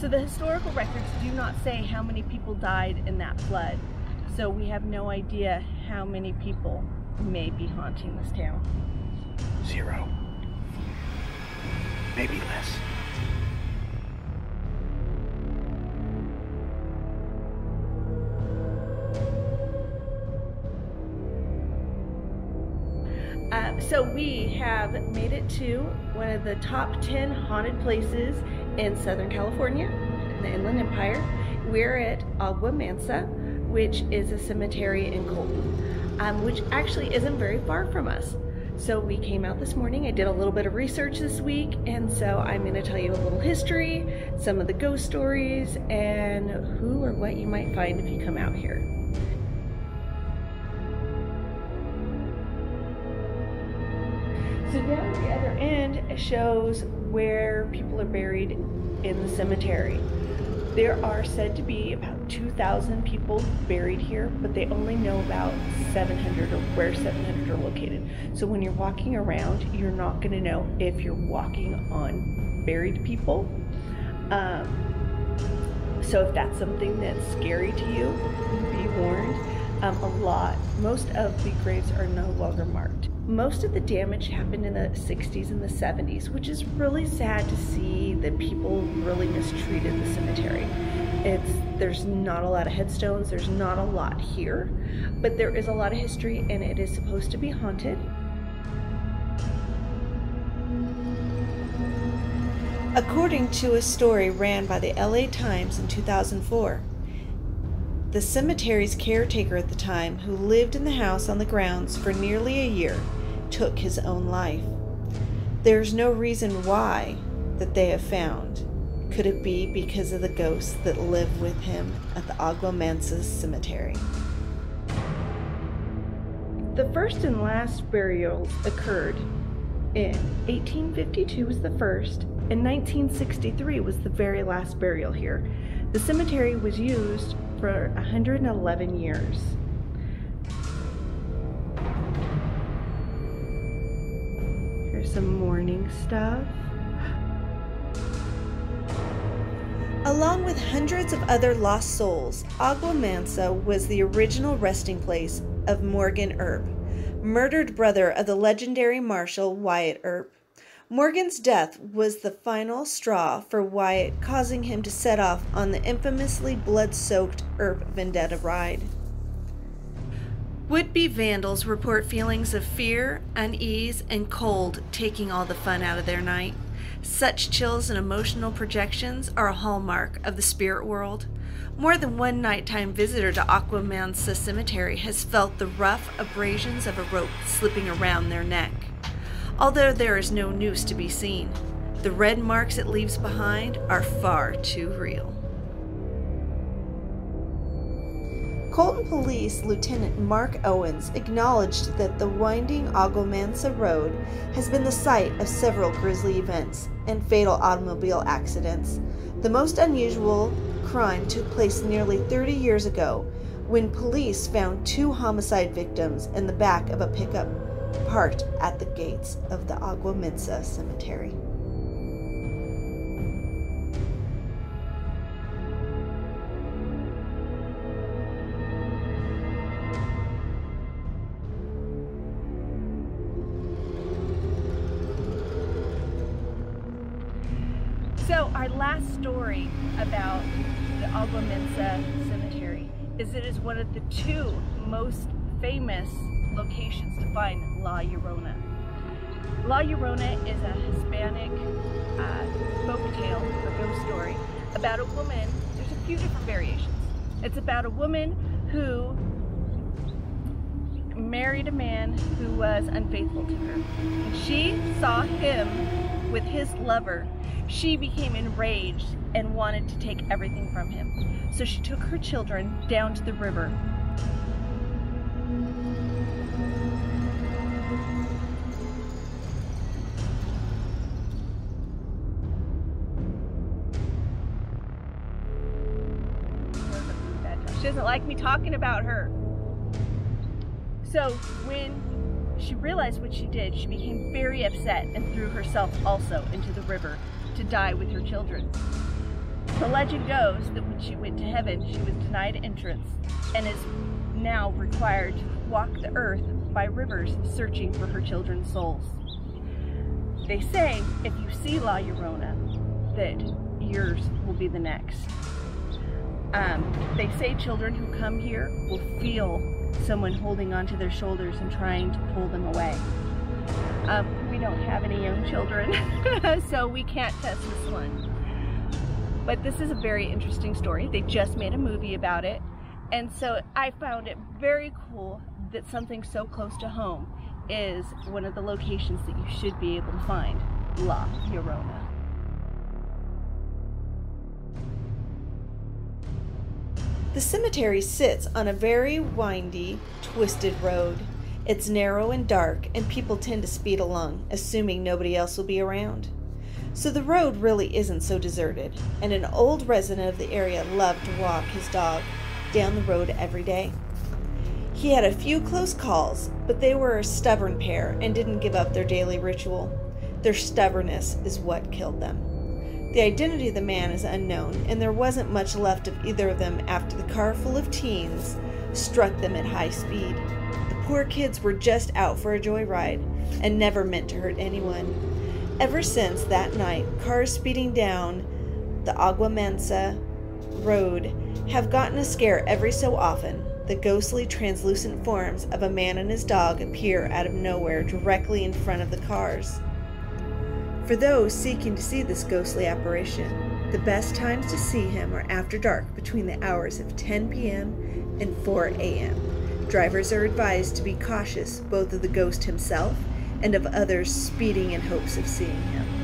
So the historical records do not say how many people died in that flood. So we have no idea how many people may be haunting this town. 0. Maybe less. So we have made it to one of the top 10 haunted places in Southern California, in the Inland Empire. We're at Agua Mansa, which is a cemetery in Colton, which actually isn't very far from us. So we came out this morning. I did a little bit of research this week, and so I'm going to tell you a little history, some of the ghost stories, and who or what you might find if you come out here. So down at the other end shows where people are buried in the cemetery. There are said to be about 2,000 people buried here, but they only know about 700 or where 700 are located. So when you're walking around, you're not going to know if you're walking on buried people. So if that's something that's scary to you, be warned. Most of the graves are no longer marked. Most of the damage happened in the 60s and the 70s, which is really sad to see that people really mistreated the cemetery. There's not a lot of headstones, there's not a lot here, but there is a lot of history and it is supposed to be haunted. According to a story ran by the LA Times in 2004, the cemetery's caretaker at the time, who lived in the house on the grounds for nearly a year, took his own life. There's no reason why that they have found. Could it be because of the ghosts that live with him at the Agua Mansa Cemetery? The first and last burials occurred in 1852 was the first, and 1963 was the very last burial here. The cemetery was used for 111 years. Here's some mourning stuff. Along with hundreds of other lost souls, Agua Mansa was the original resting place of Morgan Earp, murdered brother of the legendary Marshal Wyatt Earp. Morgan's death was the final straw for Wyatt, causing him to set off on the infamously blood-soaked Earp vendetta ride. Would-be vandals report feelings of fear, unease, and cold taking all the fun out of their night. Such chills and emotional projections are a hallmark of the spirit world. More than one nighttime visitor to Agua Mansa Cemetery has felt the rough abrasions of a rope slipping around their neck. Although there is no noose to be seen, the red marks it leaves behind are far too real. Colton Police Lieutenant Mark Owens acknowledged that the winding Agua Mansa Road has been the site of several grisly events and fatal automobile accidents. The most unusual crime took place nearly 30 years ago when police found 2 homicide victims in the back of a pickup parked at the gates of the Agua Mansa Cemetery. So our last story about the Agua Mansa Cemetery is it is one of the 2 most famous locations to find La Llorona. La Llorona is a Hispanic folktale or ghost story about a woman. There's a few different variations. It's about a woman who married a man who was unfaithful to her. When she saw him with his lover, she became enraged and wanted to take everything from him. So she took her children down to the river. She doesn't like me talking about her. So when she realized what she did, she became very upset and threw herself also into the river to die with her children. The legend goes that when she went to heaven, she was denied entrance and is now required to walk the earth by rivers searching for her children's souls. They say if you see La Llorona, that yours will be the next. They say children who come here will feel someone holding onto their shoulders and trying to pull them away. We don't have any young children, so we can't test this one. But this is a very interesting story. They just made a movie about it, and so I found it very cool that something so close to home is one of the locations that you should be able to find La Llorona. The cemetery sits on a very windy, twisted road. It's narrow and dark, and people tend to speed along, assuming nobody else will be around. So the road really isn't so deserted, and an old resident of the area loved to walk his dog down the road every day. He had a few close calls, but they were a stubborn pair and didn't give up their daily ritual. Their stubbornness is what killed them. The identity of the man is unknown, and there wasn't much left of either of them after the car full of teens struck them at high speed. The poor kids were just out for a joyride and never meant to hurt anyone. Ever since that night, cars speeding down the Agua Mansa road have gotten a scare every so often. The ghostly, translucent forms of a man and his dog appear out of nowhere directly in front of the cars. For those seeking to see this ghostly apparition, the best times to see him are after dark between the hours of 10 p.m. and 4 a.m. Drivers are advised to be cautious both of the ghost himself and of others speeding in hopes of seeing him.